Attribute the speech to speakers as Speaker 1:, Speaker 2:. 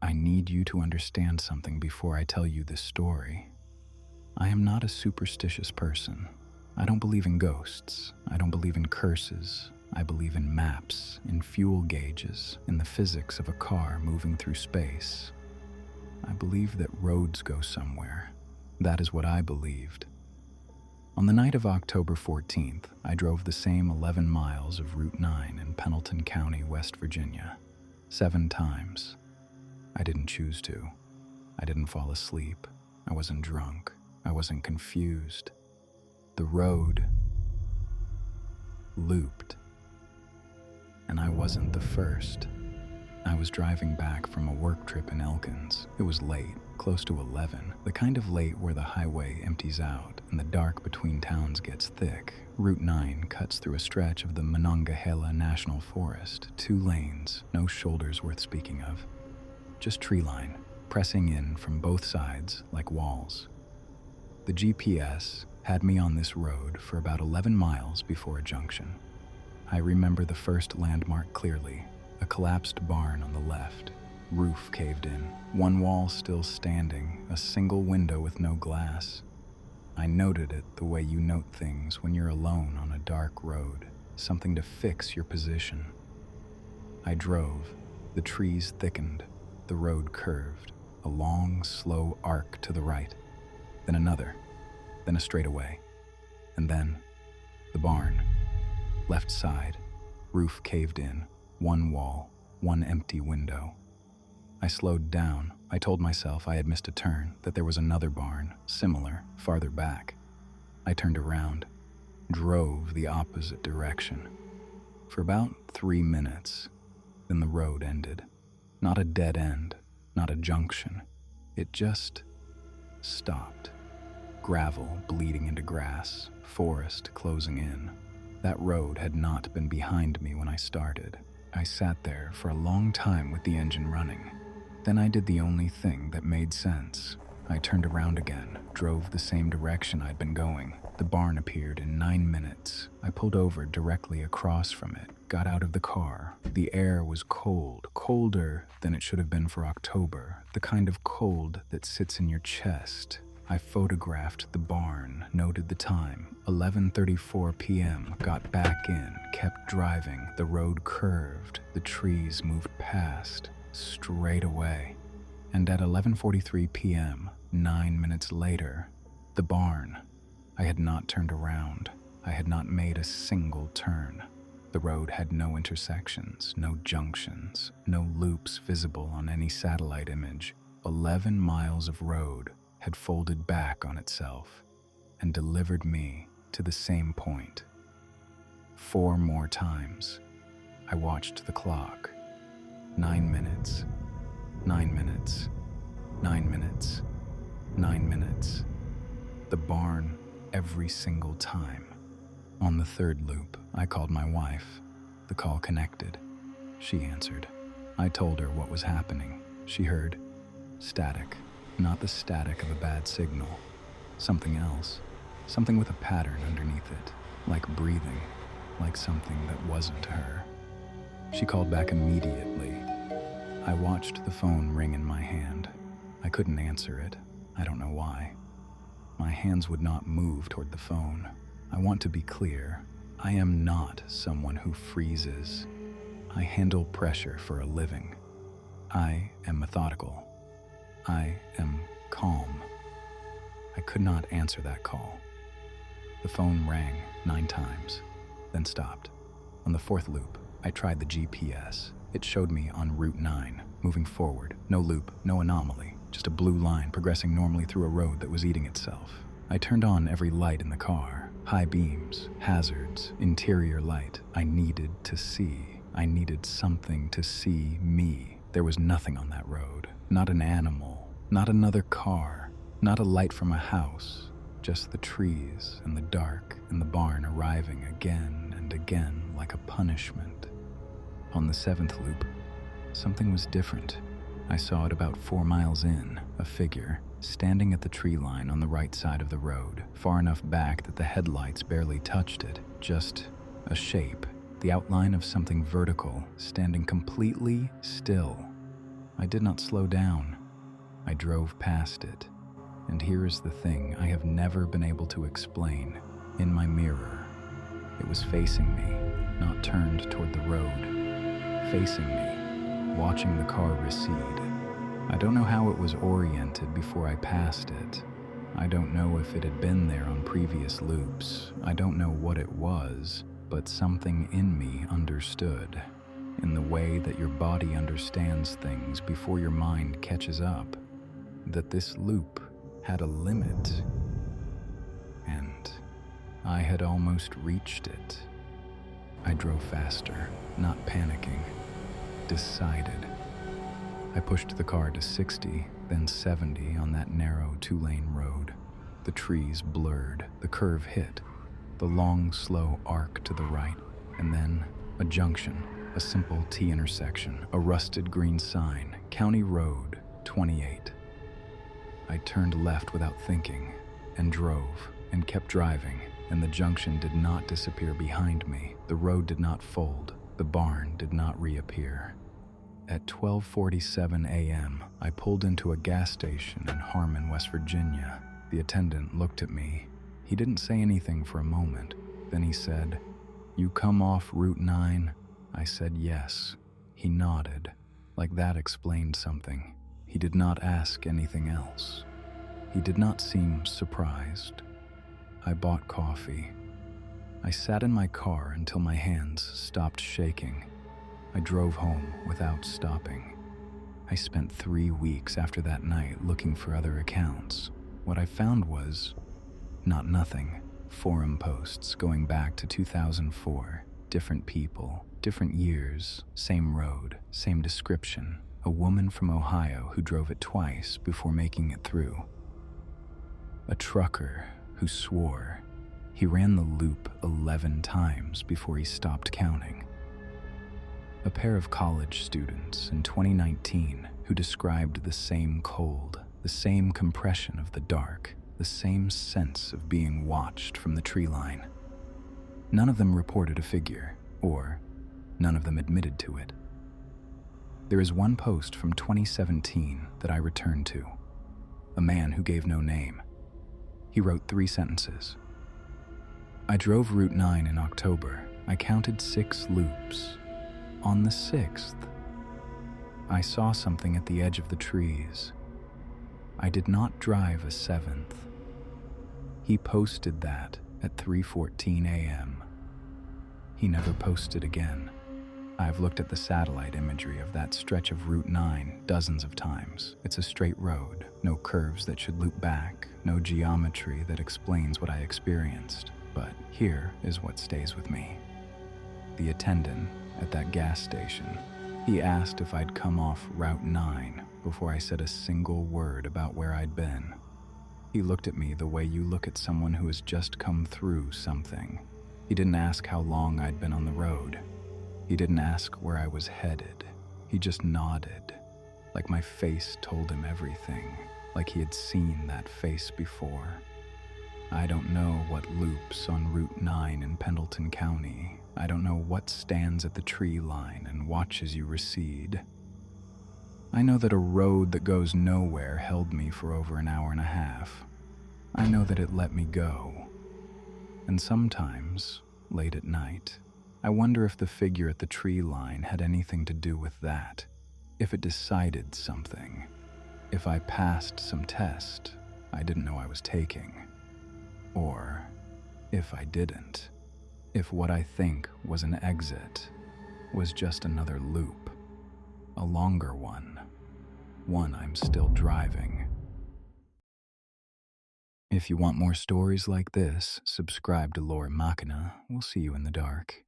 Speaker 1: I need you to understand something before I tell you this story. I am not a superstitious person. I don't believe in ghosts. I don't believe in curses. I believe in maps, in fuel gauges, in the physics of a car moving through space. I believe that roads go somewhere. That is what I believed. On the night of October 14th, I drove the same 11 miles of Route 9 in Pendleton County, West Virginia, 7 times. I didn't choose to. I didn't fall asleep. I wasn't drunk. I wasn't confused. The road looped. And I wasn't the first. I was driving back from a work trip in Elkins. It was late, close to 11, the kind of late where the highway empties out and the dark between towns gets thick. Route 9 cuts through a stretch of the Monongahela National Forest, 2 lanes, no shoulders worth speaking of. Just tree line, pressing in from both sides like walls. The GPS had me on this road for about 11 miles before a junction. I remember the first landmark clearly, a collapsed barn on the left, roof caved in, one wall still standing, a single window with no glass. I noted it the way you note things when you're alone on a dark road, something to fix your position. I drove, the trees thickened, the road curved, a long, slow arc to the right, then another, then a straightaway, and then the barn. Left side, roof caved in, one wall, one empty window. I slowed down. I told myself I had missed a turn, that there was another barn, similar, farther back. I turned around, drove the opposite direction. For about 3 minutes, then the road ended. Not a dead end, not a junction. It just stopped. Gravel bleeding into grass, forest closing in. That road had not been behind me when I started. I sat there for a long time with the engine running. Then I did the only thing that made sense. I turned around again, drove the same direction I'd been going. The barn appeared in 9 minutes. I pulled over directly across from it, got out of the car. The air was cold, colder than it should have been for October, the kind of cold that sits in your chest. I photographed the barn, noted the time, 11:34 p.m., got back in, kept driving, the road curved, the trees moved past, straight away. And at 11:43 p.m., 9 minutes later, the barn. I had not turned around. I had not made a single turn. The road had no intersections, no junctions, no loops visible on any satellite image. 11 miles of road had folded back on itself and delivered me to the same point. 4 more times. I watched the clock. 9 minutes, 9 minutes, 9 minutes, 9 minutes. The barn every single time. On the 3rd loop, I called my wife. The call connected. She answered. I told her what was happening. She heard static. Not the static of a bad signal. Something else. Something with a pattern underneath it. Like breathing. Like something that wasn't her. She called back immediately. I watched the phone ring in my hand. I couldn't answer it. I don't know why. My hands would not move toward the phone. I want to be clear. I am not someone who freezes. I handle pressure for a living. I am methodical. I am calm. I could not answer that call. The phone rang 9 times, then stopped. On the 4th loop, I tried the GPS. It showed me on Route 9, moving forward. No loop, no anomaly, just a blue line progressing normally through a road that was eating itself. I turned on every light in the car. High beams, hazards, interior light. I needed to see. I needed something to see me. There was nothing on that road. Not an animal, not another car, not a light from a house, just the trees and the dark and the barn arriving again and again like a punishment. On the 7th loop, something was different. I saw it about 4 miles in, a figure, standing at the tree line on the right side of the road, far enough back that the headlights barely touched it, just a shape, the outline of something vertical, standing completely still. I did not slow down. I drove past it. And here is the thing I have never been able to explain. In my mirror, it was facing me, not turned toward the road. Facing me, watching the car recede. I don't know how it was oriented before I passed it. I don't know if it had been there on previous loops. I don't know what it was, but something in me understood. In the way that your body understands things before your mind catches up. That this loop had a limit. And I had almost reached it. I drove faster, not panicking. Decided. I pushed the car to 60, then 70 on that narrow 2-lane road. The trees blurred, the curve hit, the long, slow arc to the right, and then a junction, a simple T intersection, a rusted green sign, County Road 28. I turned left without thinking, and drove, and kept driving, and the junction did not disappear behind me. The road did not fold, the barn did not reappear. At 12:47 a.m., I pulled into a gas station in Harmon, West Virginia. The attendant looked at me. He didn't say anything for a moment. Then he said, "You come off Route 9?" I said yes. He nodded. Like that explained something. He did not ask anything else. He did not seem surprised. I bought coffee. I sat in my car until my hands stopped shaking. I drove home without stopping. I spent 3 weeks after that night looking for other accounts. What I found was not nothing. Forum posts going back to 2004. Different people, different years, same road, same description. A woman from Ohio who drove it twice before making it through. A trucker who swore he ran the loop 11 times before he stopped counting. A pair of college students in 2019 who described the same cold, the same compression of the dark, the same sense of being watched from the tree line. None of them reported a figure, or none of them admitted to it. There is one post from 2017 that I returned to. A man who gave no name. He wrote 3 sentences. I drove Route 9 in October. I counted 6 loops. On the 6th, I saw something at the edge of the trees. I did not drive a 7th. He posted that at 3:14 a.m. He never posted again. I've looked at the satellite imagery of that stretch of Route 9 dozens of times. It's a straight road, no curves that should loop back, no geometry that explains what I experienced. But here is what stays with me. The attendant at that gas station, he asked if I'd come off Route 9 before I said a single word about where I'd been. He looked at me the way you look at someone who has just come through something. He didn't ask how long I'd been on the road. He didn't ask where I was headed. He just nodded, like my face told him everything, like he had seen that face before. I don't know what loops on Route 9 in Pendleton County. I don't know what stands at the tree line and watches you recede. I know that a road that goes nowhere held me for over an hour and a half. I know that it let me go. And sometimes, late at night, I wonder if the figure at the tree line had anything to do with that. If it decided something. If I passed some test I didn't know I was taking. Or if I didn't. If what I think was an exit was just another loop. A longer one. One I'm still driving. If you want more stories like this, subscribe to Lore Machina. We'll see you in the dark.